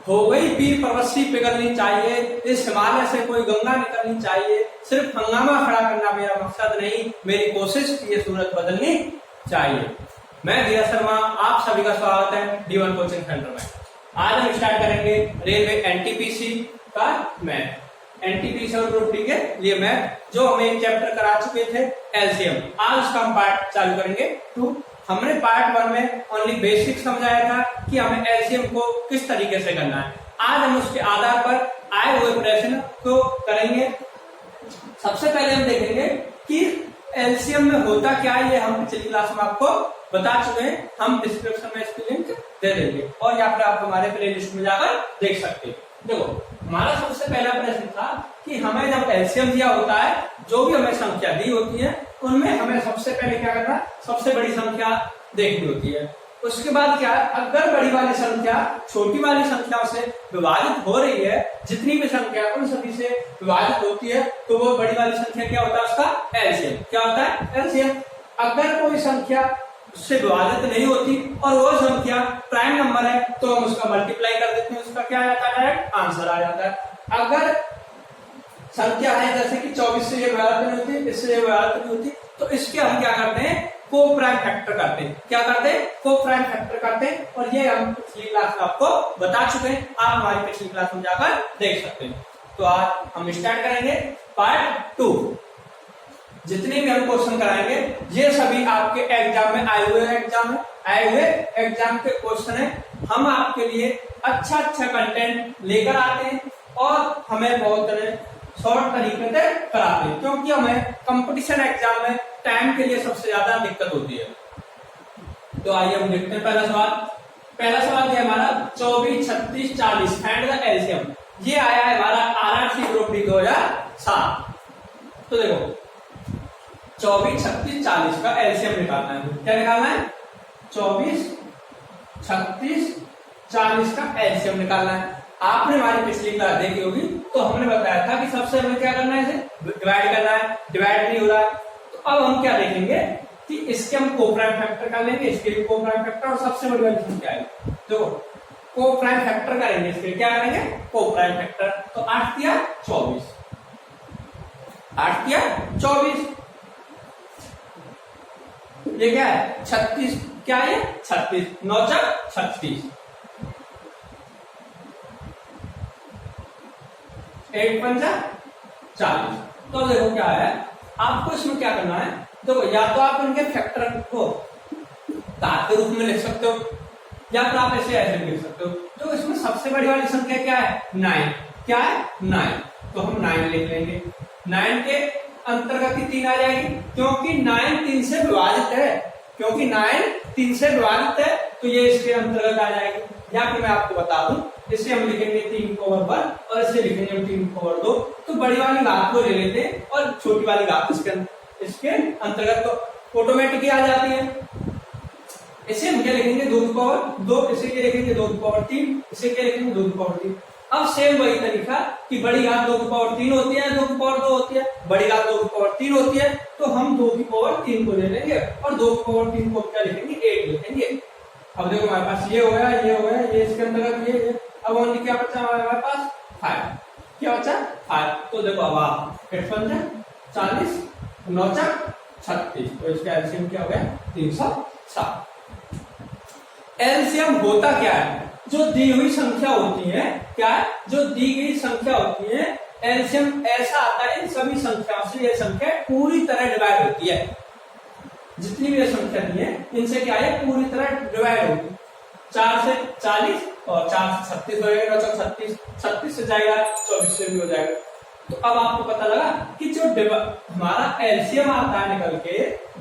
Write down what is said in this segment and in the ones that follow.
हो गई पीर परवस्सी पिघलनी चाहिए, इस हिमालय से कोई गंगा निकलनी चाहिए, सिर्फ हंगामा खड़ा करना मेरा मकसद नहीं, मेरी कोशिश की ये सूरत बदलनी चाहिए। मैं दिया शर्मा, आप सभी का स्वागत है D1 कोचिंग सेंटर में। आज हम स्टार्ट करेंगे रेलवे एनटीपीसी का मैथ, एनटीपीसी और ग्रुप डी के लिए मैथ, जो हमें एक चैप्टर करा चुके थे एलसीएम। आज उसका हम पार्ट चालू करेंगे 2। हमने पार्ट 1 में ओनली बेसिक समझाया था कि हमें एलसीएम को किस तरीके से करना है। आज हम उसके आधार पर आए हुए प्रश्न को करेंगे। सबसे पहले हम देखेंगे कि एलसीएम में होता क्या है, ये हम पिछली क्लास में आपको बता चुके हैं। हम डिस्क्रिप्शन में इसकी लिंक दे देंगे और यहाँ पर आप हमारे प्ले लिस्ट में जाकर देख सकते हैं। देखो, हमारा सबसे पहला प्रश्न था कि हमें जब एलसीएम दिया होता है, जो भी हमें संख्या दी होती है उनमें हमें सबसे पहले क्या करना है, सबसे बड़ी संख्या देखनी होती है। उसके बाद क्या, अगर बड़ी वाली संख्या छोटी वाली संख्याओं से विभाजित हो रही है, जितनी भी संख्या उन सभी से विभाजित होती है, तो वो बड़ी वाली संख्या क्या होता है, उसका एलसीएम क्या होता है, एलसीएम। अगर कोई संख्या उससे विभाजित नहीं होती और वो संख्या प्राइम नंबर है, तो हम उसका मल्टीप्लाई कर देते हैं, उसका क्या आ जाता है, डायरेक्ट आंसर आ जाता है। अगर संख्या है जैसे कि 24 से ये विभाजित नहीं होती, इससे ये विभाजित नहीं होती, तो इसके हम क्या करते हैं, को प्राइम फैक्टर करते हैं। क्या करते हैं, को प्राइम फैक्टर करते हैं, और ये हम पिछली क्लास में आपको बता चुके हैं। आप हमारी पिछली क्लास में जाकर देख सकते हैं। तो आज हम स्टार्ट करेंगे पार्ट 2। जितने भी हम क्वेश्चन कराएंगे ये सभी आपके एग्जाम में आए हुए एग्जाम के क्वेश्चन है। हम आपके लिए अच्छा कंटेंट लेकर आते हैं और हमें बहुत शॉर्ट तरीके से कराते हैं, क्योंकि हमें कंपटीशन एग्जाम में टाइम के लिए सबसे ज्यादा दिक्कत होती है। तो आइए हम देखते हैं पहला सवाल है हमारा 24, 36, 40 फाइंड द एलसीएम। ये आया है हमारा आरआरसी ग्रुप डी 2007। तो देखो 24, 36, 40 का एलसीएम निकालना है। क्या निकालना है, 24, 36, 40 का एलसीएम निकालना है। आपने हमारी पिछली क्लास देखी होगी, तो हमने बताया था कि सबसे हमें क्या करना है, इसे डिवाइड करना है। डिवाइड नहीं हो रहा है, तो अब हम क्या देखेंगे कि इसके हम को प्राइम फैक्टर कर लेंगे, इसके लिए को प्राइम फैक्टर, और सबसे बड़ी वाली संख्या है तो को प्राइम फैक्टर करेंगे। इसके लिए क्या करेंगे, को प्राइम फैक्टर। तो 8 या 24, 8 या 24, ये क्या है 36, क्या है 36, 9 × 36, 8 × 5 = 40। तो देखो क्या है, आपको इसमें क्या करना है, देखो या तो आप इनके फैक्टर को घात के रूप में लिख सकते हो, या फिर आप ऐसे लिख सकते हो। तो इसमें सबसे बड़ी वाली संख्या क्या है, 9। क्या है, 9। तो हम 9 लिख लेंगे। 9 के अंतर्गत ही 3 आ जाएगी, क्योंकि 9 3 से विभाजित है, तो ये इसके अंतर्गत आ जाएगी। या फिर मैं आपको बता दूं, इसे हम लिखेंगे 3/1 और इसे लिखेंगे हम 3/2। तो बड़ी वाली घात को ले लेते हैं और छोटी वाली घात इसके अंतर्गत तो ऑटोमेटिकली आ जाती है। इसे हम क्या लिखेंगे, 2/2, इसे क्या लिखेंगे 2/3, इसे क्या लिखेंगे 2/3। अब सेम वही तरीका कि बड़ी घात 2/3 होती है, 2/2 होती है, बड़ी घात 2/3 होती है, तो हम 2/3 को ले लेंगे और 2/3 को क्या लिखेंगे, 8 लिखेंगे। अब देखो हमारे पास ये हो गया, ये इसके अंतर्गत ये। अब ओनली क्या बचा हमारे पास, 5। क्या बचा, 5। तो देखो अब आप 8 × 5 = 40, 9 × 36, तो इसका एलसीएम क्या हो गया, 307। एलसीएम होता क्या है, जो दी हुई संख्या होती है, क्या है, जो दी गई संख्या होती है, एलसीएम ऐसा आता है इन सभी संख्याओं से ये संख्या पूरी तरह डिवाइड होती है। जितनी भी ये संख्या दी है इनसे क्या है, पूरी तरह डिवाइड होगी। 4 से 40 और 4 से 36 हो जाएगा, 9 × 36, 36 से जाएगा 24 से भी हो जाएगा। तो अब आपको पता लगा कि जो हमारा एलसीएम आता है निकल के,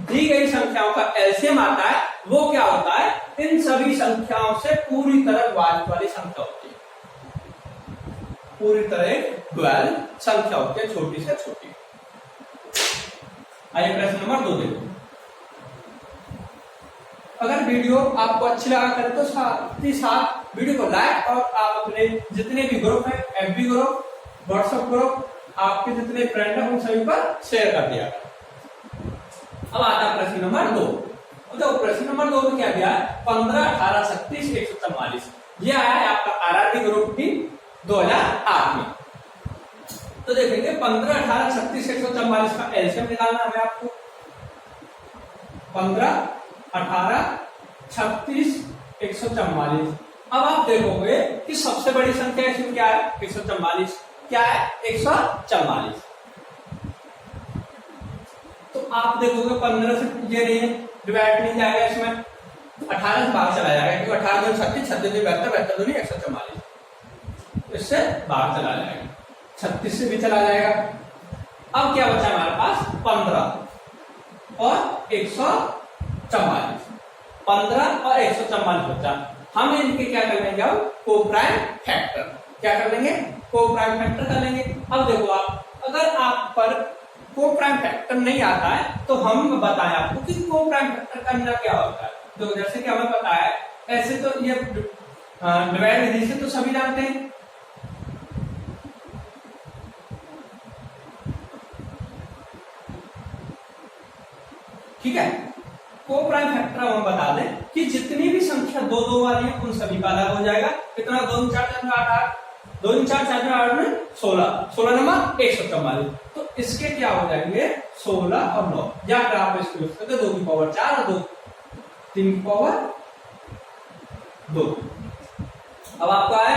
दी गई संख्याओं का एलसीएम आता है, वो क्या होता है, इन सभी संख्याओं से पूरी तरह विभाजित वाली संख्या होती है। पूरी तरह विभाजित संख्या होती है, छोटी से छोटी। आइए प्रश्न नंबर 2 देखो। अगर वीडियो आपको अच्छी लगा करे तो साथ ही साथ वीडियो को लाइक और आप अपने जितने भी ग्रुप है, एफबी ग्रुप, व्हाट्सएप ग्रुप, आपके जितने फ्रेंड है उन सभी पर शेयर कर दिया। अब आता है प्रश्न नंबर 2। तो प्रश्न नंबर 2 में क्या दिया है, 15, 18, 36, 144। ये आया है आपका आरआरबी ग्रुप की 2008 में। तो देखेंगे 15, 18, 36, 144 का एलसीएम निकालना हमें आपको। 15, 18, 36, 144। अब आप देखोगे कि सबसे बड़ी संख्या इसमें क्या है, 144। क्या है, 144। तो आप देखोगे 15 से ये नहीं है, डिवाइड नहीं जाएगा इसमें, 18 से बाहर चला जाएगा, क्योंकि 18 दूनी 36, 36 दूनी 72, 72 दूनी 144, इससे बाहर चला जाएगा। 36 से भी चला जाएगा। अब क्या बचा हमारे पास, 15 और 144। 15 और 144 बचा। हम इनके क्या कर लेंगे, अब को प्राइम फैक्टर। क्या कर लेंगे, को प्राइम फैक्टर कर लेंगे। अब देखो आप, अगर आप पर को प्राइम फैक्टर नहीं आता है तो हम बताएं आपको कि को प्राइम फैक्टर करना क्या होता है। तो जैसे कि हमें पता है, ऐसे तो ये डिवाइड विधि से तो सभी जानते हैं। ठीक है, को प्राइम फैक्टर हम बता दें कि जितनी भी संख्या 2 2 वाली है उन सभी का अलग हो जाएगा। कितना, 2 4 4 8 8, 2 4 4 8 में 16, 16 नंबर 144। तो इसके क्या हो जाएंगे, 16 और 9, या फिर आप इसको लिख सकते 2 की पावर 4 और 2 3 की पावर 2। अब आपका है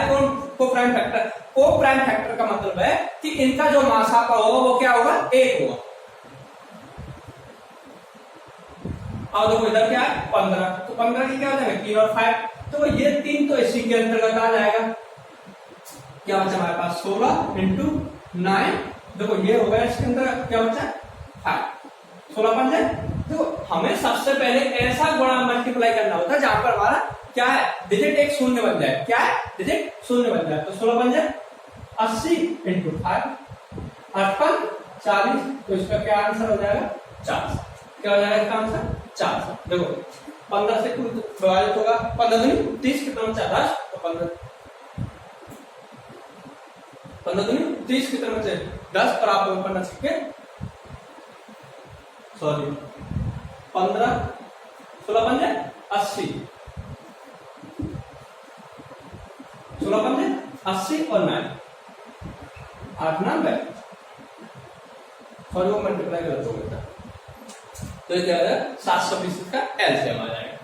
को प्राइम फैक्टर। को प्राइम फैक्टर का मतलब है कि इनका जो मासापा होगा वो क्या होगा, 1 होगा। और देखो इधर क्या है, 15, तो 15 की क्या हो जाएगा, 3 और 5, तो ये 3 तो इसी के अंतर्गत आ जाएगा। क्या बचा हमारे पास, 16 इंटू 9, देखो ये होगा इसके अंदर क्या बचा, 5, 16 पंजे। तो हमें सबसे पहले ऐसा गुणा मल्टीप्लाई करना होता है जहां पर हमारा क्या है, डिजिट एक शून्य बन जाए। क्या है, डिजिट शून्य बन जाए। तो 16 पंजे 80 इंटू 5, 58, 40। तो इसका क्या आंसर हो जाएगा, 40। क्या हो जाएगा इसका आंसर, 40। देखो 15 से विभाजित होगा, 15 दूनी 30, कितना बचा 10, तो 15 दूनी 30, कितना बचे 10, और आप पढ़ना सीखे, सॉरी 15, 16 पंजे 80, 16 पंजे 80 और 9, 8 9 92, सॉरी वो मल्टीप्लाई कर दो बेटा। तो ये क्या हो जाएगा, 720 का एलसीएम आ जाएगा।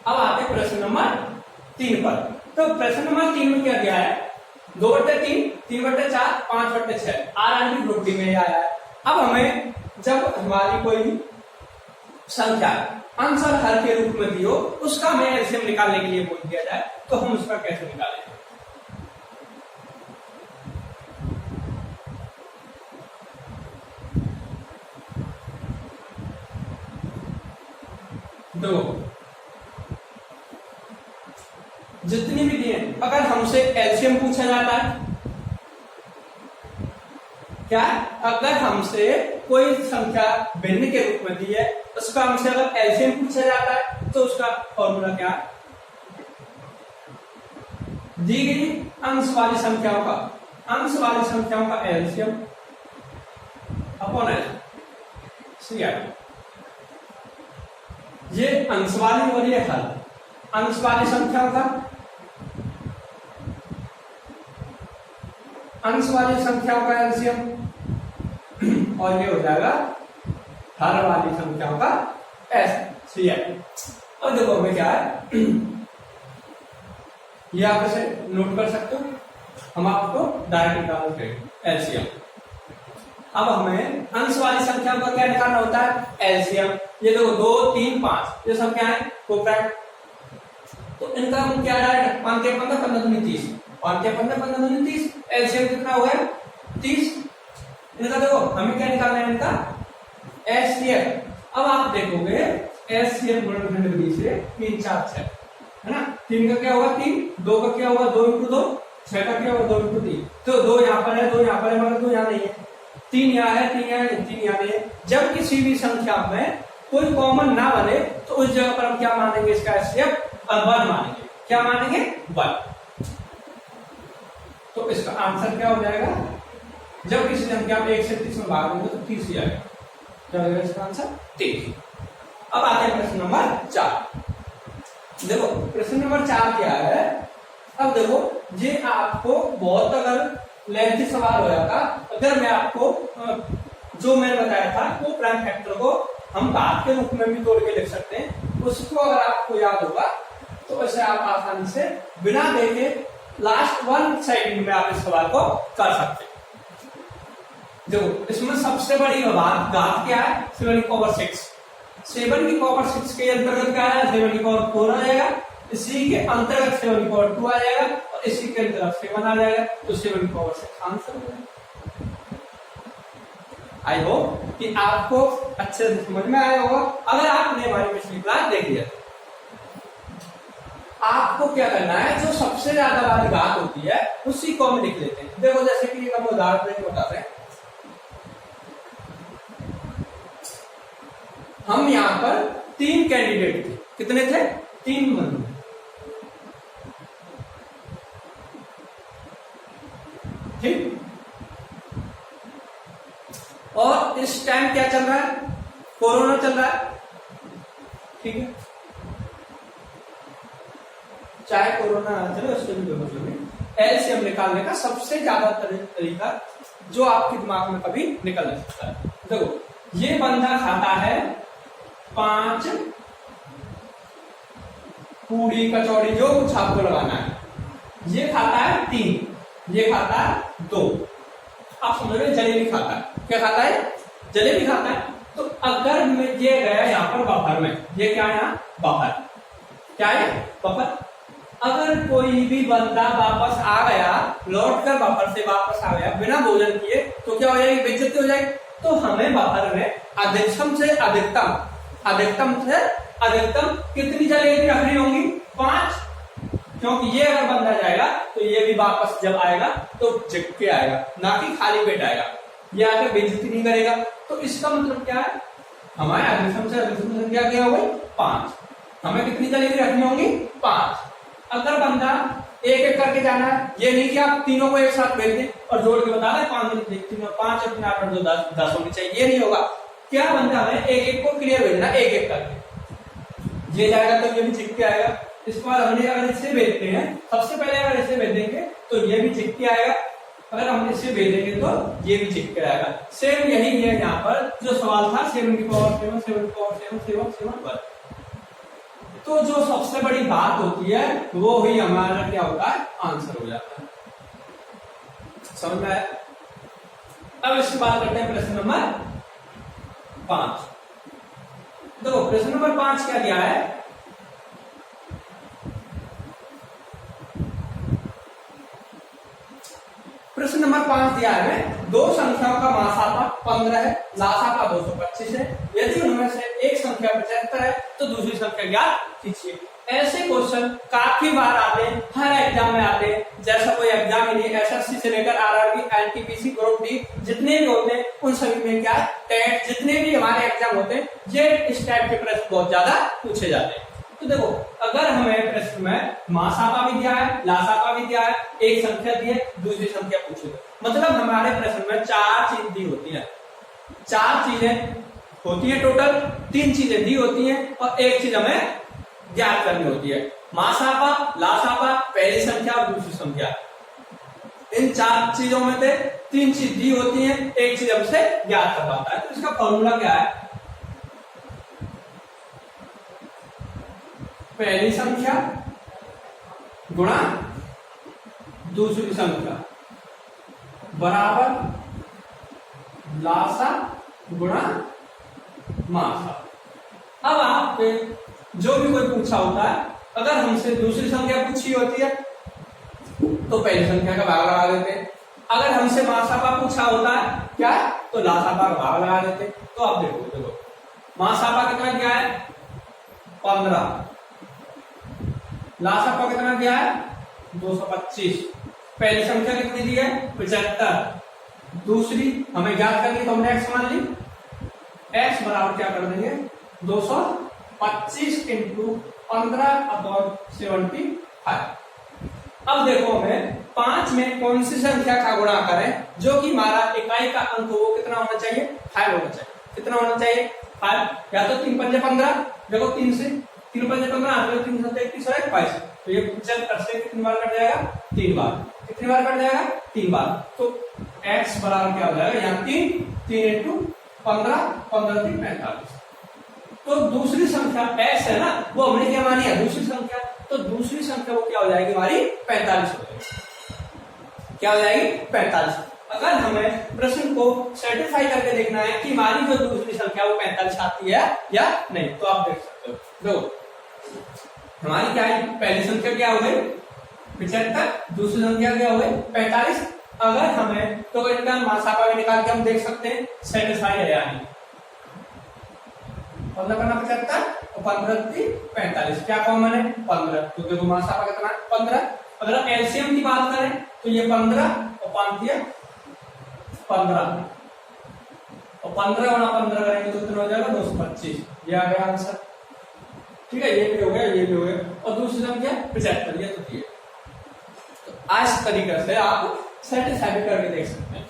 अब आते हैं प्रश्न नंबर 3 पर। तो प्रश्न नंबर 3 में क्या दिया है, 2/3, 3/4, 5/6 आरआरबी ग्रुप डी में आया है। अब हमें जब हमारी कोई संख्या अंश और हर के रूप में दी हो, उसका हमें एलसीएम निकालने के लिए बोल दिया जाए, तो हम उसका कैसे निकालेंगे। दो जितनी भी दिए, अगर हमसे एलसीएम पूछा जाता है, क्या, अगर हमसे कोई संख्या भिन्न के रूप में दी है, उसका हमसे अगर एलसीएम पूछा जाता है, तो उसका फॉर्मूला क्या है, दी गई अंश वाली संख्याओं का एलसीएम अपॉन एल सी आई। ये अंश वाली और ये हल, अंश वाली संख्याओं का एलसीएम, और ये हो जाएगा हर वाली संख्याओं का एस सी आई। और देखो हमें क्या है, ये आप इसे नोट कर सकते हो, हम आपको डायरेक्ट निकालते हैं एलसीएम। अब हमें अंश वाली संख्याओं का क्या निकालना होता है, एलसीएम। ये देखो 2 3 5 ये संख्या है कोप्रेट, तो इनका हम क्या डायरेक्ट 5 के 15, 15 दूनी 30, 5 के 15, 15 दूनी 30, एलसीएम कितना हो गया 30। इनका देखो हमें क्या निकालना है, इनका एचसीएफ। अब आप देखोगे एचसीएफ गुणनखंड विधि से 3 4 6 है ना, 3 का क्या होगा 3, 2 का क्या होगा 2 × 2, 6 का क्या होगा 2 × 3। तो 2 यहाँ पर है, 2 यहाँ पर है, मगर 2 यहाँ नहीं है, 3 यहाँ है, 3 यहाँ है, 3 यहाँ नहीं है। जब किसी भी संख्या में कोई कॉमन ना बने तो उस जगह पर हम क्या मानेंगे, इसका एचसीएफ 1 मानेंगे। क्या मानेंगे, 1। तो इसका आंसर क्या हो जाएगा, जब किसी संख्या में 1 से 30 में भाग देंगे तो 30 ही आएगा। क्या होगा इसका आंसर, 30। अब आते हैं प्रश्न नंबर 4। देखो प्रश्न नंबर 4 क्या है। अब देखो ये आपको बहुत अगर लेंथी सवाल हो जाता, अगर मैं आपको जो मैंने बताया था वो प्राइम फैक्टर को हम बात के रूप में भी तोड़ के लिख सकते हैं, उसको अगर आपको याद होगा तो वैसे आप आसानी से बिना देखे लास्ट 1 सेकंड में आप इस सवाल को कर सकते हैं। देखो इसमें सबसे बड़ी घात क्या है, 7 की पावर 6। 7 की पावर 6 के अंतर्गत क्या है, 7 की पावर 4 आ जाएगा, इसी के अंतर्गत 7 की पावर 2 आ जाएगा और इसी के अंतर्गत 7 आ जाएगा, तो 7 की पावर 6 आंसर हो जाएगा। आई होप कि आपको अच्छे से समझ में आया होगा। अगर आपने हमारी पिछली क्लास देखी है, आपको क्या करना है, जो सबसे ज्यादा वाली घात होती है उसी को हम लिख लेते हैं। देखो जैसे कि हम उदाहरण बताते हैं, हम यहां पर 3 कैंडिडेट थे। कितने थे? 3 बंदे। ठीक, और इस टाइम क्या चल रहा है, कोरोना चल रहा है। ठीक है, चाहे कोरोना चलो उससे भी कोई मतलब नहीं। एलसीएम निकालने का सबसे ज्यादा तरीका जो आपके दिमाग में कभी निकल नहीं सकता है। देखो ये बंदा खाता है 5 पूड़ी कचौड़ी, जो कुछ आपको लगाना है। ये खाता है 3, ये खाता है 2। आप समझ रहे, जलेबी खाता है। क्या खाता है? जलेबी खाता है। तो अगर मैं ये गया यहाँ पर बफर में, ये क्या है यहाँ बफर, क्या है बफर। अगर कोई भी बंदा वापस आ गया, लौट कर बफर से वापस आ गया बिना भोजन किए, तो क्या हो जाएगी, बेइज्जती हो जाएगी। तो हमें बफर में अधिकतम से अधिकतम, अधिकतम से अधिकतम कितनी जलेबी रखनी होंगी? 5, क्योंकि ये अगर बंदा जाएगा तो ये भी वापस जब आएगा तो झुक के आएगा, ना कि खाली पेट आएगा। ये आकर बेइज्जती नहीं करेगा। तो इसका मतलब क्या है, हमारे अधिकतम से अधिकतम संख्या क्या हो गई? 5। हमें कितनी जलेबी रखनी होंगी? 5। अगर बंदा एक एक करके जाना है, ये नहीं कि आप तीनों को एक साथ भेज दें और जोड़ के बता दें 5 अपने आप 10 होनी चाहिए, ये नहीं होगा। क्या बंदा हमें एक एक को क्लियर भेजना, एक एक करके। ये जाएगा तो ये भी चिक के आएगा। इसके बाद हमने अगर इसे भेजते हैं, सबसे पहले अगर इसे भेजेंगे तो ये भी चिक के आएगा, अगर हम इसे भेजेंगे तो ये भी चिक के आएगा। सेम यही है यहाँ पर जो सवाल था, 7 की पावर 7, 7 की पावर 7, 7, 7 1। तो जो सबसे बड़ी बात होती है वो ही हमारा क्या होता है, आंसर हो जाता है। समझ में आया? अब इसके बाद करते हैं प्रश्न नंबर 5। देखो प्रश्न नंबर 5 क्या दिया है, प्रश्न नंबर 5 दिया है, दो संख्याओं का मासापा 15 है, लासापा 225 है। यदि उनमें से एक संख्या 75 है तो दूसरी संख्या ज्ञात कीजिए। ऐसे क्वेश्चन काफी बार आते हैं, हर एग्जाम में आते हैं। जैसा कोई एग्जाम ही नहीं, एसएससी से लेकर आरआरबी, एनटीपीसी, ग्रुप डी जितने भी होते हैं उन सभी में क्या है, टेट जितने भी हमारे एग्जाम होते हैं, ये इस टाइप के प्रश्न बहुत ज्यादा पूछे जाते हैं। तो देखो अगर हमें प्रश्न में मासापा भी दिया है, लासापा भी दिया है, एक संख्या दी है, दूसरी संख्या पूछी, मतलब हमारे प्रश्न में 4 चीज दी होती है, 4 चीजें होती है टोटल, 3 चीजें दी होती हैं और एक चीज हमें ज्ञात करनी होती है। मासापा, लासापा, पहली संख्या और दूसरी संख्या। इन 4 चीजों में से 3 चीज दी होती हैं, एक चीज हमसे ज्ञात करवाता है। तो इसका फॉर्मूला क्या है, पहली संख्या गुणा दूसरी संख्या बराबर लासा गुणा मासा। अब आप जो भी कोई पूछा होता है, अगर हमसे दूसरी संख्या पूछी होती है तो पहली संख्या का भाग लगा देते हैं। अगर हमसे मासापा पूछा होता है क्या, तो लासापा का भाग लगा देते हैं। तो आप देखो मासापा कितना क्या है, 15, लासापा कितना दिया है, 225। पहली संख्या कितनी दी है, 75। दूसरी हमें ज्ञात करनी, तो हमने x मान ली। x बराबर क्या कर देंगे, 225 इंटू 15/75। अब देखो हमें 5 में कौन सी संख्या का गुणा करें जो कि हमारा इकाई का अंक वो कितना होना चाहिए, 5 होना चाहिए। कितना होना चाहिए, 5 या तो 3 पंजे 15, देखो 3 से 3 पंजे 15, 8 3 7 21 और 22, तो ये चल कर से कितनी बार कट जाएगा? 3 बार। कितनी बार कट जाएगा? 3 बार। तो x बराबर क्या हो जाएगा? यहाँ 3 इंटू 15, 15 3 45। तो दूसरी संख्या s है ना, वो हमने क्या मानी है? दूसरी संख्या। तो दूसरी संख्या वो क्या हो जाएगी हमारी? 45 हो जाएगी। क्या हो जाएगी? 45। अगर हमें प्रश्न को सर्टिफाई करके देखना है कि हमारी जो दूसरी संख्या वो 45 आती है या नहीं, तो आप देख सकते हो। देखो हमारी क्या है? पहली संख्या क्या हो गई? 75, दूसरी संख्या क्या हो गई? 45। अगर हमें तो इनका मासापा भी निकाल के हम देख सकते हैं सेटिस्फाई है या नहीं। 15 करना 75 और 15 45, क्या कॉमन है? 15। तो देखो मासापा कितना? 15। अगर एलसीएम की बात करें तो ये 15 और 5 15 और 15 गुणा 15 करेंगे तो कितना हो जाएगा? 225। ये आ गया आंसर। ठीक है, ये भी हो गया, ये भी हो गया। और दूसरी संख्या 75, ये तो ये। तो आज तरीके से आप सेटिस्फाई करके देख सकते हैं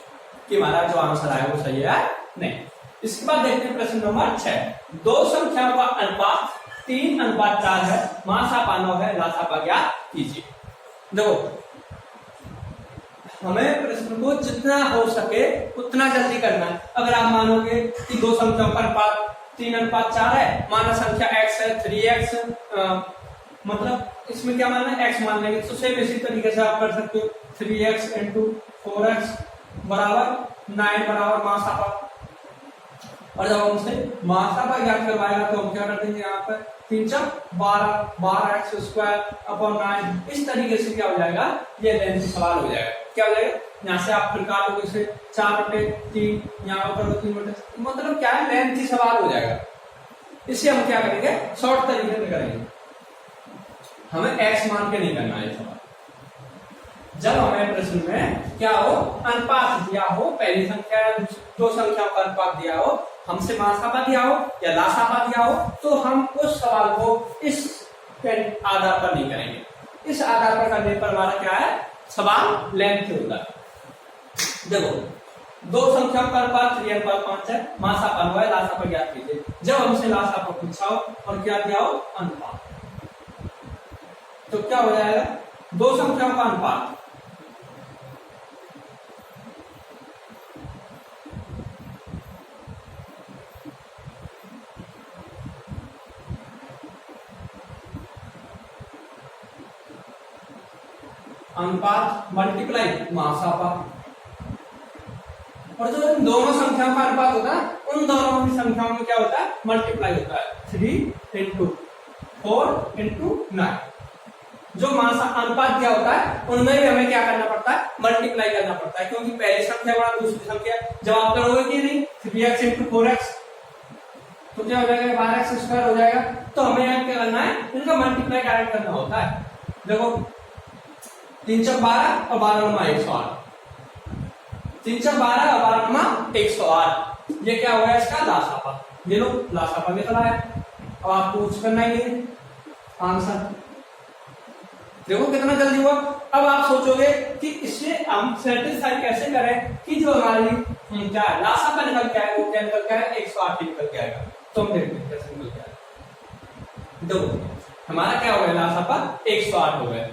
कि हमारा जो आंसर आया वो सही है नहीं। इसके बाद देखते हैं प्रश्न नंबर 6। दो संख्याओं का अनुपात 3:4 है, मासापा 9 है, लासापा ज्ञात कीजिए। देखो हमें प्रश्न को जितना हो सके उतना जल्दी करना है। अगर आप मानोगे कि दो संख्याओं का अनुपात 3:4 है, माना संख्या x है 3x, मतलब इसमें क्या मानना है? x मान लेंगे। तो सेम इसी तरीके से आप कर सकते हो 3x इंटू 4x बराबर 9 बराबर मासापा। और जब हमसे मासापा ज्ञात करवाएगा तो हम क्या कर देंगे? यहाँ पर 3 चौक 12, 12x स्क्वायर अपॉन 9। इस तरीके से क्या हो जाएगा? ये लेंथ सवाल हो जाएगा। क्या हो जाएगा? यहाँ से आप निकाल लोगे इसे 4/3, यहाँ पर 3/, मतलब क्या है? लेंथ ही सवाल हो जाएगा। इससे हम क्या करेंगे? शॉर्ट तरीके में करेंगे। हमें x मान के नहीं करना है सवाल। जब हमें प्रश्न में क्या हो? अनुपात दिया हो, पहली संख्या या दो संख्याओं का अनुपात दिया हो, हमसे मासापा दिया हो या लासापा दिया हो, तो हम उस सवाल को इस आधार पर नहीं करेंगे। इस आधार पर करने पर हमारा क्या है? सवाल लेंथ होगा। देखो दो संख्याओं का अनुपात 3:5 है, मासापा 9 है, लासापा ज्ञात कीजिए। जब हमसे लासापा पूछा हो और क्या दिया हो? अनुपात, तो क्या हो जाएगा? दो संख्याओं का अनुपात मल्टीप्लाई मासापा, और जो इन दोनों संख्याओं का अनुपात होता है उन दोनों संख्याओं में क्या होता है? मल्टीप्लाई होता है। 3 इंटू 4 इंटू 9। जो मासा अनुपात दिया होता है उनमें भी हमें क्या करना पड़ता है? मल्टीप्लाई करना पड़ता है, क्योंकि पहली संख्या गुणा दूसरी संख्या। जब आप करोगे कि नहीं 3x इंटू 4x तो क्या हो जाएगा? 12x स्क्वायर हो जाएगा। तो हमें यहाँ क्या करना है? इनका मल्टीप्लाई डायरेक्ट करना होता है। देखो 3 चौक 12 और 12 गुणा 108, 3 चौक 12 और 12 गुणा 108। ये क्या होगा? इसका लासापा। ये लो लासापा निकला है। अब आपको कुछ करना ही नहीं, आंसर देखो कितना जल्दी हुआ। अब आप सोचोगे कि इससे हम सेटिस्फाई कैसे करें कि जो हमारी क्या है? लासापा निकल के आएगा, वो क्या निकल के आएगा? 108 निकल के आएगा। तो हम देखते हैं कैसे निकल के आएगा। देखो हमारा क्या हो गया? लासापा 108 हो गया।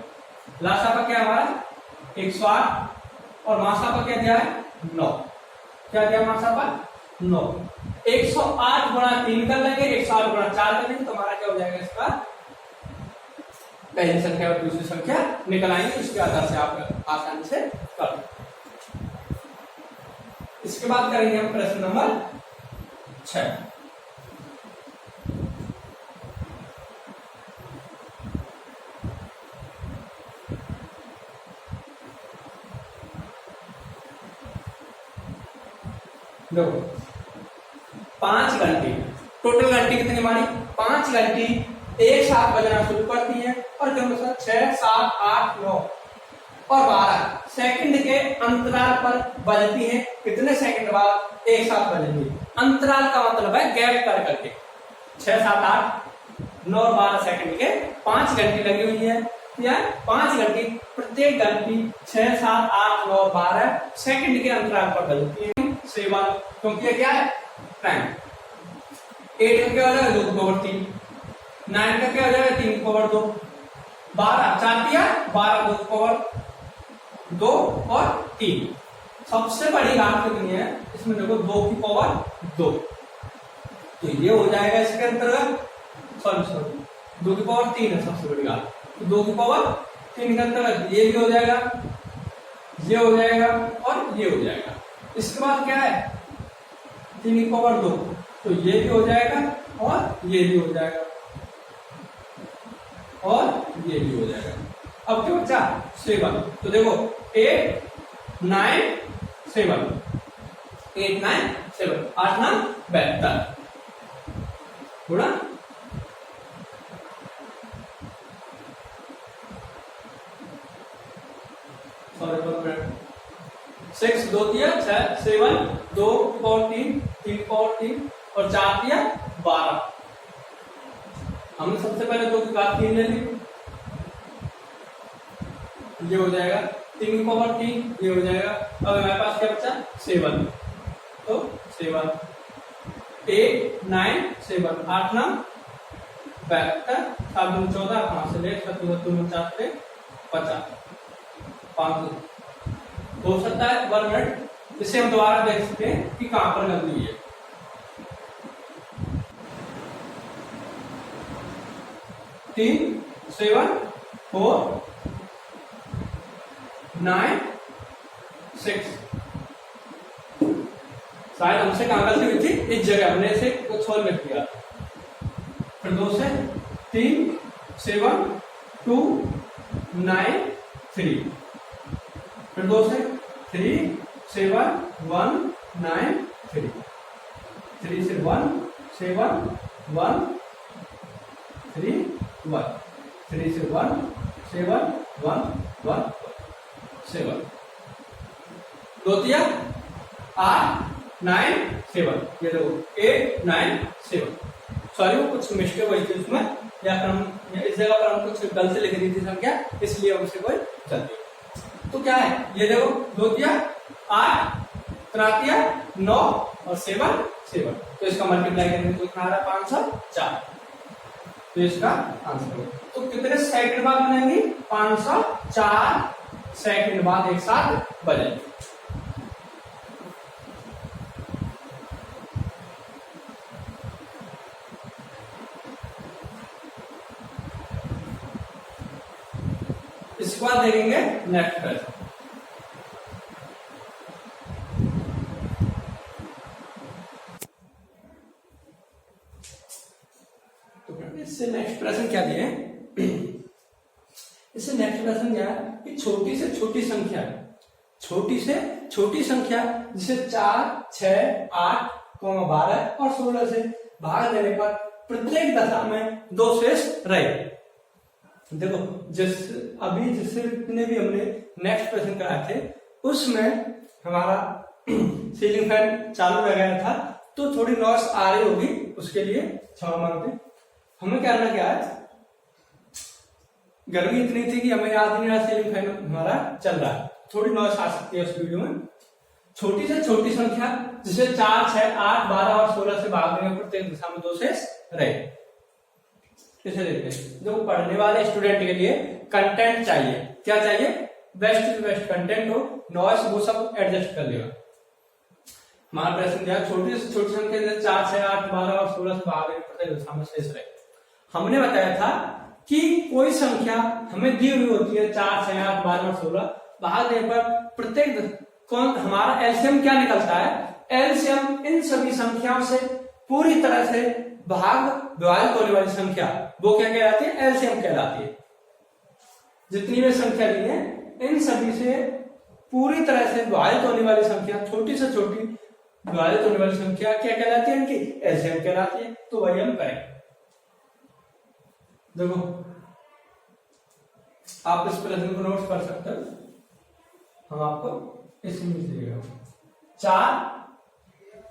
लासापा क्या हमारा? 108 और मासापा क्या दिया है? 9। क्या दिया मासापा? 9। 108 गुणा 3 कर लेंगे, 108 गुणा 4 कर लेंगे, तो हमारा क्या हो जाएगा? इसका पहली संख्या और दूसरी संख्या निकल आएंगे। इसके आधार से आप आसानी से कर। इसके बाद करेंगे हम प्रश्न नंबर 6। देखो 5 घंटे टोटल घंटी कितनी हमारी? 5 घंटी एक साथ बजना शुरू करती है और क्रम 6, 7, 8, 9 और 12 सेकंड के अंतराल पर बजती है। कितने सेकंड बाद एक साथ बजेंगी? अंतराल का मतलब है गैप कर करके। 6, 7, 8, 9 और 12 सेकंड के 5 घंटी लगी हुई है। या 5 घंटी, प्रत्येक घंटी 6, 7, 8, 9, 12 सेकंड के अंतराल पर बजती है। सेवन, क्योंकि क्या है? टाइम। 8 का क्या हो जाएगा 2 की पावर 3, 9 का क्या हो जाएगा 3 की पावर 2, 12 4 दिया 12 2 की पावर 2 और 3। सबसे बड़ी बात कितनी है इसमें देखो 2 की पावर 2, तो ये हो जाएगा इसके अंतर्गत, सॉरी 2 की पावर 3 है सबसे बड़ी बात, तो 2 की पावर 3 के अंतर्गत ये भी हो जाएगा, ये हो जाएगा और ये हो जाएगा। इसके बाद क्या है 3 की पावर 2, तो ये भी हो जाएगा और ये भी हो जाएगा और ये भी हो जाएगा। अब क्या बचा 7, तो देखो 8 9 7, 8 9 7, 8 9 72 थोड़ा 6 2 दिया 6 7 2 की पावर 3 3 की पावर 3 और 4 दिया 12। हमने सबसे पहले 2 की बात 3 ले ली, ये हो जाएगा 3 की पावर 3, ये हो जाएगा। अब हमारे पास क्या बचा 7, तो 7 8 9 7 8 9 72, 7 2 14, 5 से ले 7 2 49 पे 50, 5 2 सकता है 1 मिनट। इसे हम दोबारा देख सकते हैं कि कहां पर गलती है। 3 7 4 9 6, शायद हमसे कहां गलती हुई थी, इस जगह हमने इसे कुछ और लिख दिया। फिर 2 से 3 7 2 9 3, फिर 2 से 3 7 1 9 3, 3 से 1 7 1 3 1, 3 से 1 7 1 1 7, 2 दिया 8 9 7, ये देखो 8 9 7। सॉरी वो कुछ मिस्टेक हुई थी उसमें, या फिर इस जगह पर हम कुछ गलती लिख दी थी संख्या, इसलिए हमसे कोई चलती। तो क्या है ये देखो 2 दिया 8, 3 दिया 9 और 7 7, तो इसका मल्टीप्लाई करेंगे तो कितना आ रहा है 504, तो इसका आंसर है। तो कितने सेकंड बाद बनेंगी 504 सेकंड बाद एक साथ बजेंगे। इसके बाद देखेंगे नेक्स्ट क्वेश्चन। तो इससे नेक्स्ट प्रश्न क्या दिए, इससे नेक्स्ट प्रश्न क्या है कि छोटी से छोटी संख्या, छोटी से छोटी संख्या जिसे 4 6 8 12 और 16 से भाग देने पर प्रत्येक दशा में 2 शेष रहे। देखो जितने भी हमने नेक्स्ट प्रश्न कराए थे उसमें हमारा सीलिंग फैन चालू रह गया था, तो थोड़ी नॉइस आ रही होगी, उसके लिए क्षमा मांगते। हमें क्या करना, क्या है गर्मी इतनी थी कि हमें याद नहीं रहा सीलिंग फैन हमारा चल रहा है, थोड़ी नॉइस आ सकती है उस वीडियो में। छोटी से छोटी संख्या जिसे 4 6 8 12 और 16 से भाग देंगे प्रत्येक दिशा में 2 शेष रहे। इसे देखते हैं, जो पढ़ने वाले स्टूडेंट के लिए कंटेंट चाहिए, क्या चाहिए, बेस्ट टू बेस्ट कंटेंट हो, नॉइस वो सब एडजस्ट कर लेगा। हमारा प्रश्न क्या है, छोटी से छोटी संख्या जैसे 4 6 8 12 और 16 से भाग देंगे प्रत्येक दिशा में शेष रहे। हमने बताया था कि कोई संख्या हमें दी हुई होती है 4 6 8 12 और 16, भाग देने पर प्रत्येक कौन हमारा एलसीएम क्या निकलता है, एलसीएम इन सभी संख्याओं से पूरी तरह से विभाजित होने वाली संख्या वो क्या कहलाती है, एलसीएम कहलाती है। जितनी भी संख्या ली है इन सभी से पूरी तरह से विभाजित होने वाली संख्या, छोटी से छोटी विभाजित होने वाली संख्या क्या कहलाती है, इनकी एलसीएम कहलाती है। तो वही हम करें। देखो आप इस प्रश्न को नोट कर सकते हो, हम आपको इसमें दिएगा 4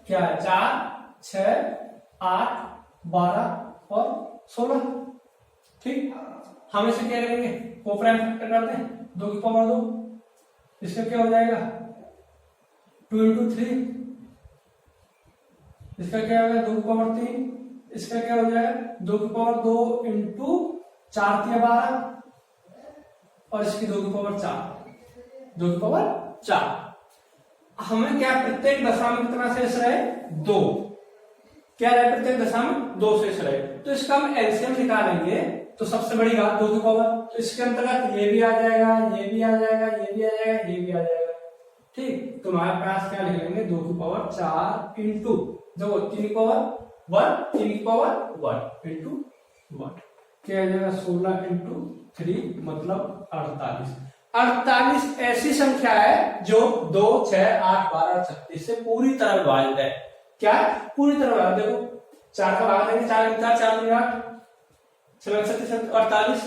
क्या है, 4 6 8 12 और 16, ठीक। हम इसे क्या करेंगे, कोप्राइम फैक्टर करते हैं, 2 की पावर 2, इसका क्या हो जाएगा 2 into 3, इसका क्या होगा 2 की पावर 3, इसका क्या हो जाएगा 2 की पावर 2 इंटू 4 तिया 12 और इसकी 2 की पावर 4, 2 की पावर 4। हमें क्या प्रत्येक दशा में कितना शेष रहे 2, क्या रहे प्रत्येक दशा में 2 शेष रहे, तो इसका हम एलसीएम निकालेंगे तो सबसे बड़ी बात 2 की पावर, तो इसके अंतर्गत ये भी आ जाएगा, ये भी आ जाएगा, ये भी आ जाएगा, ये भी आ जाएगा। ठीक, तो हमारे पास क्या लिख लेंगे 2 की पावर 4 इंटू देखो 3 की पावर 1, 3 की पावर 1 इंटू 1 क्या आ जाएगा 16 इंटू 3 मतलब 48। 48 ऐसी संख्या है जो 2, 6, 8, 12, 36 से पूरी तरह विभाजित है। क्या है पूरी तरह विभाजित। देखो 4 का भाग देंगे, 4 4 4 8 6 36 48,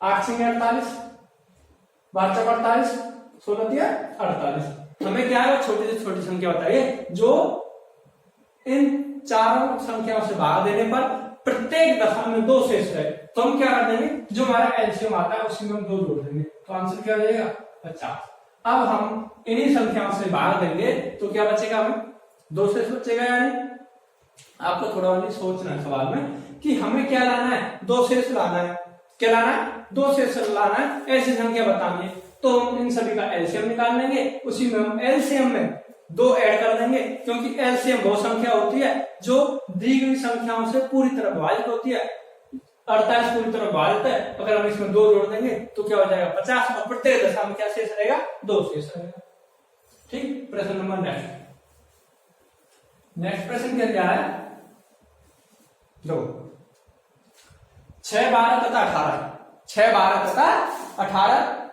8 6 48, 12 4 48, 16 दिया 48। हमें क्या है छोटी से छोटी संख्या बताइए जो इन चारों संख्याओं से भाग देने पर प्रत्येक दशा में 2 शेष है, तो हम क्या कर देंगे जो हमारा एलसीएम आता है उसी में हम 2 जोड़ देंगे, तो आंसर क्या हो जाएगा 50। अब हम इन्हीं संख्याओं से भाग देंगे तो क्या बचेगा हमें 2 शेष बचेगा। यानी आपको थोड़ा और सोचना है सवाल में कि हमें क्या लाना है 2 शेष लाना है, क्या लाना है 2 शेष लाना है, ऐसी संख्या बतानी है। तो हम इन सभी का एलसीएम निकाल लेंगे, उसी में हम एलसीएम में 2 ऐड कर देंगे, क्योंकि एलसीएम वो संख्या होती है जो दी गई संख्याओं से पूरी तरह विभाजित होती है। 48 पूरी तरह विभाजित है, अगर हम इसमें 2 जोड़ देंगे तो क्या हो जाएगा 50 और प्रत्येक दशा में क्या शेष रहेगा 2 शेष रहेगा। ठीक, प्रश्न नंबर नेक्स्ट प्रश्न क्या है लो 6 12 तथा 18, 6 12 तथा 18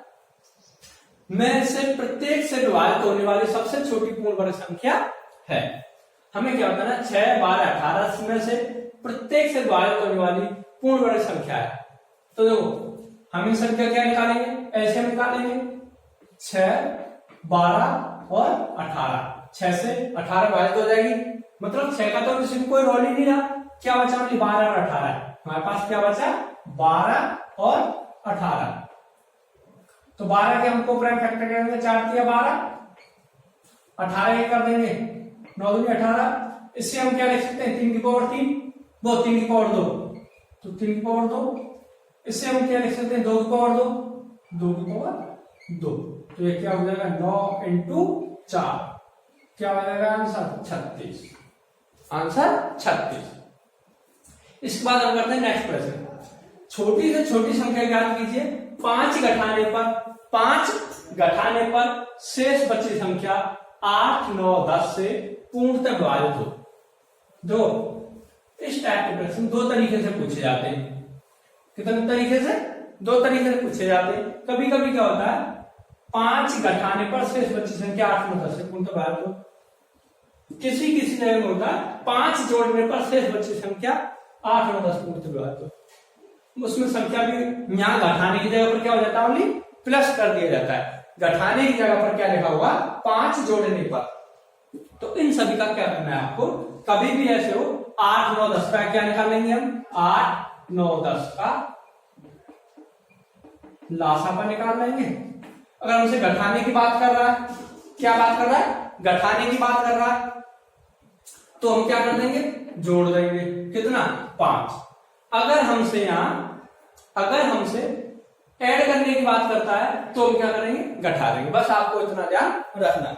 में से प्रत्येक से विभाजित होने वाली सबसे छोटी पूर्ण वर्ग संख्या है। हमें क्या बताना 6 12 18 में से प्रत्येक से विभाजित होने वाली पूर्ण वर्ग संख्या है। तो देखो हम इन संख्या क्या निकालेंगे ऐसे निकालेंगे 6 12 और 18, 6 से 18 विभाजित हो जाएगी, मतलब 6 का तो किसी में कोई रोल ही नहीं रहा, क्या बचा 12 और 18, हमारे पास क्या बचा 12 और 18। तो 12 के हमको प्राइम फैक्टर करेंगे 4 तिया 12, 18 के कर देंगे 9 दूनी 18, इससे हम क्या लिख सकते हैं 3 की पावर 3, वो 3 की पावर 2, तो 3 की पावर 2, इससे हम क्या लिख सकते हैं 2 की पावर 2, 2 की पावर 2, तो ये क्या हो जाएगा 9 इंटू 4, क्या हो जाएगा आंसर 36, आंसर 36। इसके बाद हम करते हैं नेक्स्ट प्रश्न। छोटी से छोटी संख्या ज्ञात कीजिए 5 घटाने पर शेष बची संख्या 8 9 10 से पूर्णतः विभाजित हो। दो इस टाइप के प्रश्न 2 तरीके से पूछे जाते हैं। कितने तरीके से 2 तरीके से पूछे जाते हैं। कभी कभी क्या होता है 5 घटाने पर शेष बची संख्या 8 9 10 से पूर्णतः विभाजित हो। किसी किसी जगह में होता है 5 जोड़ने पर शेष बची संख्या 8 9 10 पूर्णतः विभाजित हो। उसमें संख्या भी यहाँ घटाने की जगह पर क्या हो जाता है ओनली प्लस कर दिया जाता है, घटाने की जगह पर क्या लिखा हुआ 5 जोड़ने पर। तो इन सभी का क्या करना है आपको, कभी भी ऐसे हो 8 9 10 का क्या निकालेंगे हम 8 9 10 का लासापा निकाल लेंगे। अगर हमसे घटाने की बात कर रहा है, क्या बात कर रहा है घटाने की बात कर रहा है, तो हम क्या कर देंगे जोड़ देंगे कितना 5। अगर हमसे ऐड करने की बात करता है तो हम क्या करेंगे घटा देंगे। बस आपको इतना ध्यान रखना।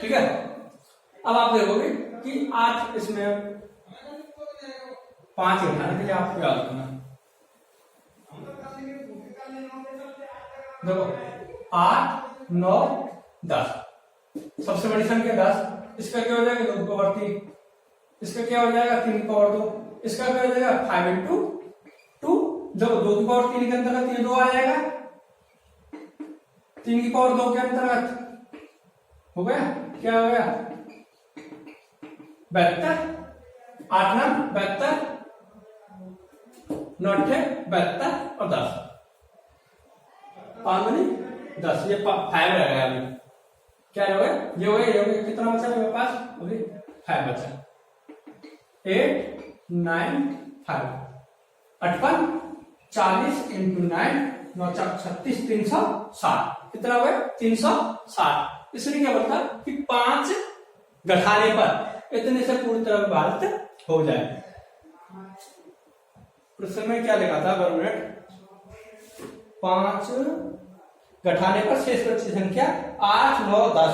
ठीक है, अब आप देखोगे कि 8 इसमें 5 घटाने के लिए आपको याद रखना। देखो 8 9 10 सबसे बड़ी संख्या 10, इसका क्या हो जाएगा 2 की पावर 3, इसका क्या हो जाएगा 3 की पावर 2, इसका क्या हो जाएगा 5 इंटू 2। जब 2 की पावर 3 के अंतर्गत ये 2 आ जाएगा, 3 की पावर 2 के अंतर्गत हो गया, क्या हो गया 72, 8 9 72, 9 72 और 10 5 10, ये 5 रह गया अभी। क्या हो गया ये हो गया कितना बचा मेरे पास अभी 5 बचा 8 9 5 58 40 इंटू 9 9 36 360 कितना हो गया 360। इसलिए क्या बोलता कि 5 गठाने पर इतने से पूरी तरह विभाजित हो जाए। प्रश्न में क्या लिखा था 5 गठाने पर शेष बची संख्या 8, 9, 10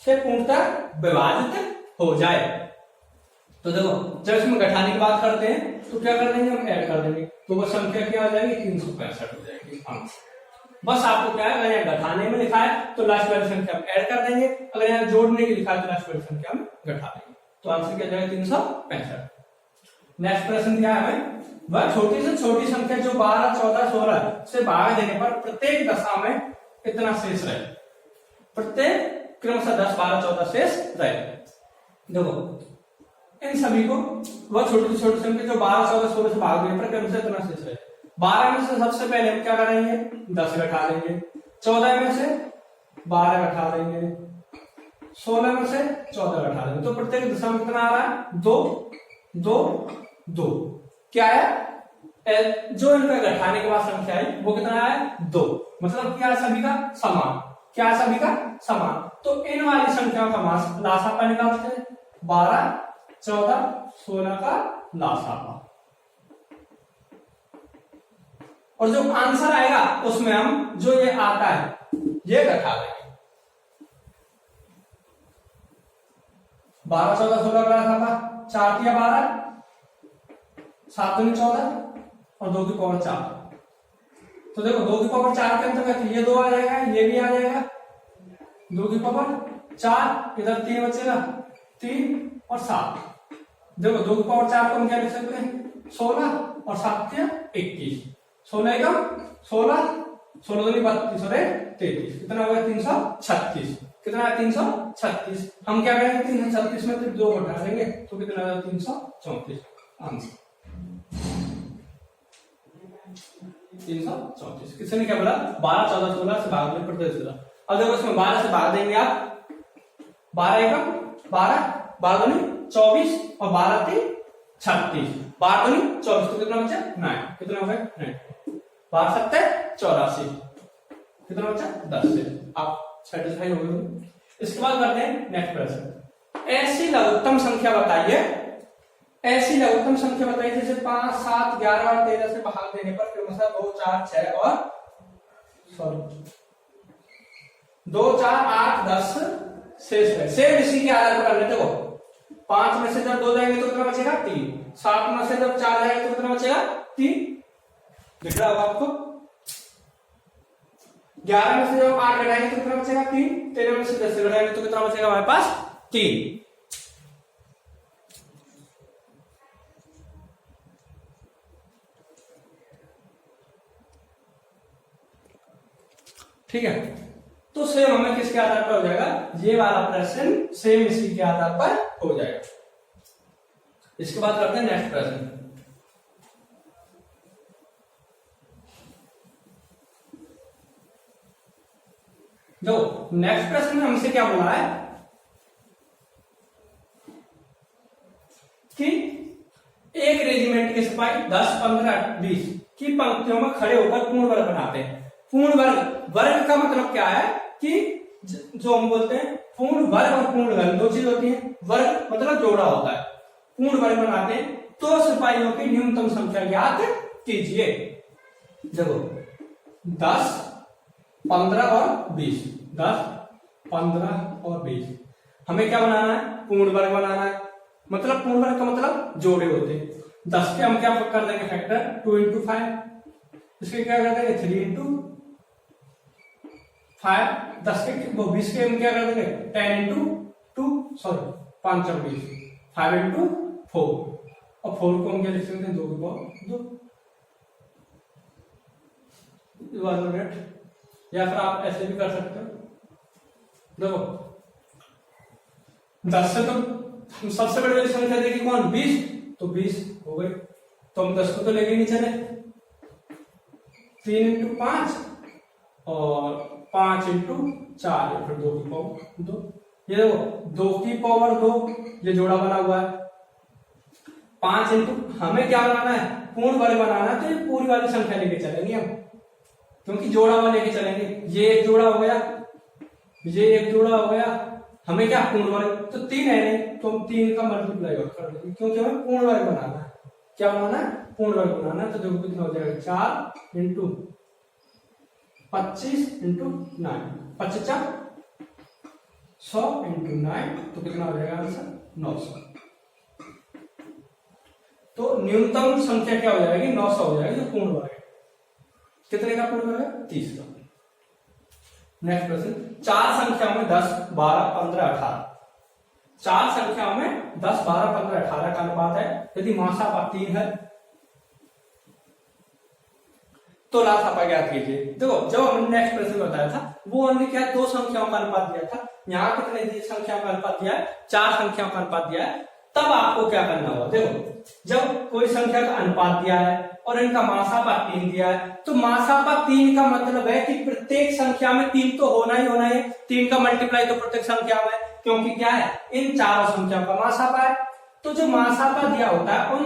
से पूर्णतः विभाजित हो जाए। तो देखो जब इसमें गठाने की बात करते हैं तो क्या कर देंगे, हम ऐड कर देंगे, तो वो संख्या क्या हो जाएगी 365 हो जाएगी। बस आपको क्या है, अगर यहाँ घटाने में लिखा है तो लास्ट वाली संख्या हम ऐड कर देंगे, अगर यहाँ जोड़ने की लिखा है तो लास्ट वाली संख्या हम घटा देंगे, तो आंसर क्या जाएगा 365। नेक्स्ट प्रश्न क्या है हमें, वह छोटी से छोटी संख्या जो 12, 14, 16 से भाग देने पर प्रत्येक दशा में इतना शेष रहे, प्रत्येक क्रमशः 10, 12, 14 शेष रहे। देखो इन सभी को वह छोटी से छोटी संख्या जो 12, 14, 16 से भाग देने पर क्रमशः इतना शेष रहे। 12 में से सबसे पहले हम क्या करेंगे 10 घटा देंगे, 14 में से 12 घटा देंगे, 16 में से 14 घटा देंगे, तो प्रत्येक दशा में कितना आ रहा है 2, 2, 2। क्या है जो इनका घटाने के बाद संख्या है वो कितना है 2, मतलब क्या सभी का समान, क्या सभी का समान। तो इन वाली संख्याओं का लासापा निकालते हैं, 12, 14, 16 का लासापा, और जो आंसर आएगा उसमें हम जो ये आता है ये घटा देंगे। 12, 14, 16 का लासापा 4 या 12, 7 दूनी 14 और 2 की पावर 4। तो देखो 2 की पावर 4 के अंतर्गत ये 2 आ जाएगा, ये भी आ जाएगा, 2 की पावर 4, इधर 3 बचेगा, 3 और 7। देखो 2 की पावर 4 को हम क्या लिख सकते हैं 16 और 7 के 21, 16 एकम 16, 16 दूनी 32 और 33, कितना होगा 336, कितना है 336। हम क्या करेंगे 336 में तो 2 घटा देंगे तो कितना है 334 आंसर। 334 किसने क्या बोला 12, 14, 16 से भाग देने पर। अब देखो इसमें 12 से भाग देंगे आप, 12 एकम 12, 12 दूनी 24 और 12 3 36, 12 दूनी 24 तो कितना बचा 9, कितना हो गया 9, 12 7 84, कितना बचा 10 से। आप सेटिस्फाई हो गए। इसके बाद करते हैं नेक्स्ट प्रश्न, ऐसी लघुत्तम संख्या बताइए, ऐसी लघुत्तम संख्या बताइए जैसे 5, 7, 11 और 13 से भाग देने पर क्रमशः 2, 4, 6 और 2, 4, 8, 10 शेष है। सेम इसी के आधार पर कर लेते हो, 5 में से जब 2 जाएंगे तो कितना बचेगा 3, 7 में से जब 4 जाएंगे तो कितना बचेगा 3, दिख रहा होगा आपको। 11 में से जब 8 घटाएंगे तो कितना बचेगा 3, 13 में से 10 घटाएंगे तो कितना बचेगा हमारे पास 3। ठीक है, तो सेम हमें किसके आधार पर हो जाएगा, ये वाला प्रश्न सेम इसी के आधार पर हो जाएगा। इसके बाद करते हैं नेक्स्ट प्रश्न, जो नेक्स्ट प्रश्न में हमसे क्या बोला है कि एक रेजिमेंट के सिपाही 10, 15, 20 की पंक्तियों में खड़े होकर पूर्ण वर्ग बनाते हैं। पूर्ण वर्ग, वर्ग का मतलब क्या है कि जो हम बोलते हैं पूर्ण वर्ग और पूर्ण वर्ग 2 चीज होती है। वर्ग मतलब जोड़ा होता है, पूर्ण वर्ग बनाते हैं तो सिपाहियों की न्यूनतम संख्या ज्ञात कीजिए। देखो 10, 15 और 20, 10, 15 और 20 हमें क्या बनाना है, पूर्ण वर्ग बनाना है। मतलब पूर्ण वर्ग का मतलब जोड़े होते हैं। 10 के हम क्या कर देंगे फैक्टर 2 into 5, इसके क्या कर देंगे 3 into 5, 10 के 20 के हम क्या कर देंगे 10 into 2, सॉरी 5 और 20, 5 into 4 और 4 को हम क्या लिख सकते हैं 2 की पावर 2 मिनट, या फिर आप ऐसे भी कर सकते हो। देखो 10 से तो हम सबसे बड़ी वाली संख्या देखी कौन 20, तो 20 हो गए, तो हम 10 को तो लेके नहीं चले। 3 into 5 और 5 into 4 या फिर 2 की पावर 2, ये देखो 2 की पावर 2 ये जोड़ा बना हुआ है। 5 into हमें क्या बनाना है पूर्ण वर्ग बनाना है, तो ये पूरी वाली संख्या लेके चलेंगे हम, क्योंकि जोड़ा हुआ लेके चलेंगे। ये एक जोड़ा हो गया, ये एक जोड़ा हो गया, हमें क्या पूर्ण वर्ग, तो 3 है नहीं तो हम 3 का मल्टीप्लाई कर देंगे क्योंकि हमें पूर्ण वर्ग बनाना है। क्या बनाना है? पूर्ण वर्ग बनाना है। तो देखो कितना हो जाएगा 4 इंटू 25 इंटू 9, 25 100 इंटू 9, तो कितना हो जाएगा आंसर 900। तो न्यूनतम संख्या क्या हो जाएगी? 900 हो जाएगी, जो पूर्ण वर्ग है। कितने का पूर्ण वर्ग है? 30 का। नेक्स्ट प्रश्न, 4 संख्याओं में 10, 12, 15, 18। 4 संख्याओं में 10, 12, 15, 18 का अनुपात है। यदि मासापा 3 है तो लासापा ज्ञात कीजिए। देखो जब हमने नेक्स्ट प्रश्न बताया था वो हमने क्या 2 संख्याओं का अनुपात दिया था, यहाँ कितने संख्याओं का अनुपात दिया है? 4 संख्याओं का अनुपात दिया है। तब आपको क्या करना होगा? देखो जब कोई संख्या का अनुपात दिया है और इनका मासापा 3 दिया है, तो मासापा 3 का मतलब है कि प्रत्येक संख्या में 3 तो होना ही होना है। 3 का मल्टीप्लाई तो प्रत्येक संख्या में, क्योंकि क्या है? इन चारों संख्याओं का मासापा है। तो जो मासापा दिया होता है उन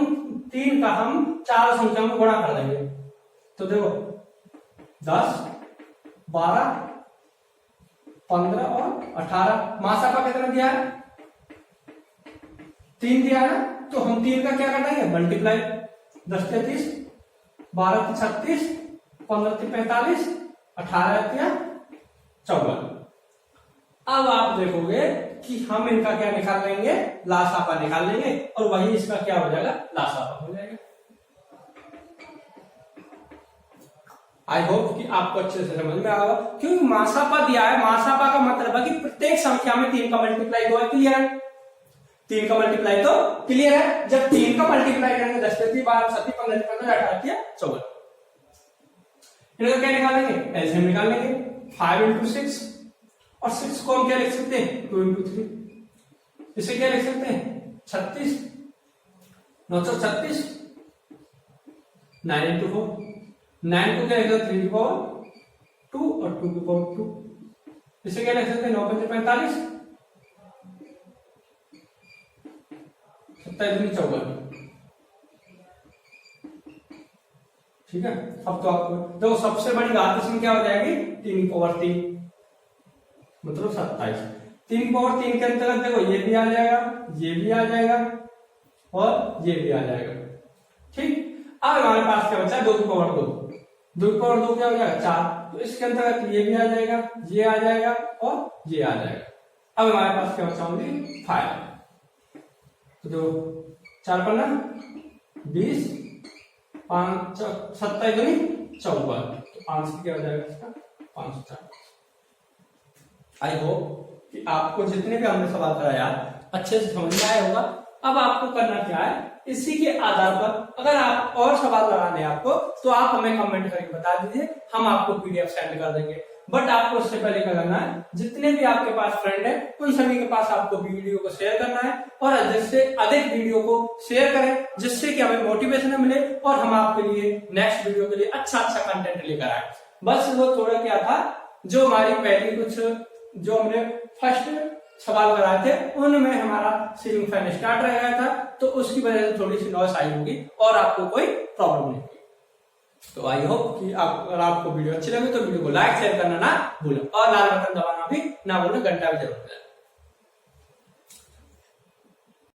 3 का हम चारों संख्याओं में गुणा कर देंगे। तो देखो 10, 12, 15 और 18 मासापा कितना दिया है? 3 दिया है ना, तो हम 3 का क्या कर देंगे? मल्टीप्लाई। 10 से 30, 12 से 36, 15 से 45, 18 से 54। अब आप देखोगे कि हम इनका क्या निकाल लेंगे? लासापा निकाल लेंगे और वही इसका क्या हो जाएगा? लासापा हो जाएगा। आई होप कि आपको अच्छे से समझ में आएगा, क्योंकि मासापा दिया है। मासापा का मतलब है कि प्रत्येक संख्या में 3 का मल्टीप्लाई तो है, क्लियर है? 3 का मल्टीप्लाई तो क्लियर है। जब 3 का मल्टीप्लाई करेंगे 10 से 12, 17, 15, 18, 14, इनका क्या निकालेंगे? एलसीएम निकालेंगे। 5 इंटू 6, और 6 को हम क्या लिख सकते हैं? 2 इंटू 3। इसे क्या लिख सकते हैं? 36, 936, 9 इंटू 4। 9 को क्या लिख सकते हैं? 3 की पावर 2 और 2 की पावर 2। इसे क्या लिख सकते हैं? 9 5 45, 27 54। ठीक है। अब तो आपको देखो सबसे बड़ी घात संख्या हो जाएगी 3 की पावर 3, मतलब 27। 3 की पावर 3 के अंतर्गत देखो ये भी आ जाएगा, ये भी आ जाएगा और ये भी आ जाएगा। ठीक। अब हमारे पास क्या बचा? 2 की पावर 2। 2 की पावर 2 क्या हो जाएगा? 4। तो इसके अंतर्गत ये भी आ जाएगा, ये आ जाएगा और ये आ जाएगा। अब हमारे पास क्या बचा? ओनली 5। तो दो 4 पन्ना 20, 5 27 दूनी 54। तो आंसर क्या हो जाएगा इसका? 504। आई होप कि आपको जितने भी हमने सवाल कराया अच्छे से समझ में आया होगा। अब आपको करना क्या है? इसी के आधार पर अगर आप और सवाल लगाने हैं आपको, तो आप हमें कमेंट करके बता दीजिए, हम आपको पीडीएफ सेंड कर देंगे। बट आपको उससे पहले क्या करना है? जितने भी आपके पास फ्रेंड है उन सभी के पास आपको वीडियो को शेयर करना है और अधिक से अधिक वीडियो को शेयर करें, जिससे कि हमें मोटिवेशन मिले और हम आपके लिए नेक्स्ट वीडियो के लिए अच्छा कंटेंट लेकर आए। बस वो थोड़ा क्या था, जो हमारी पहली कुछ जो हमने फर्स्ट सवाल कराए थे उनमें हमारा सीलिंग फैन स्टार्ट रह गया था, तो उसकी वजह से थोड़ी सी नॉइस आई होगी और आपको कोई प्रॉब्लम नहीं। तो आई होप कि अगर आपको वीडियो अच्छी लगे तो वीडियो को लाइक शेयर करना ना भूलें और लाल बटन दबाना भी ना भूलें, घंटा भी जरूर दबाएं।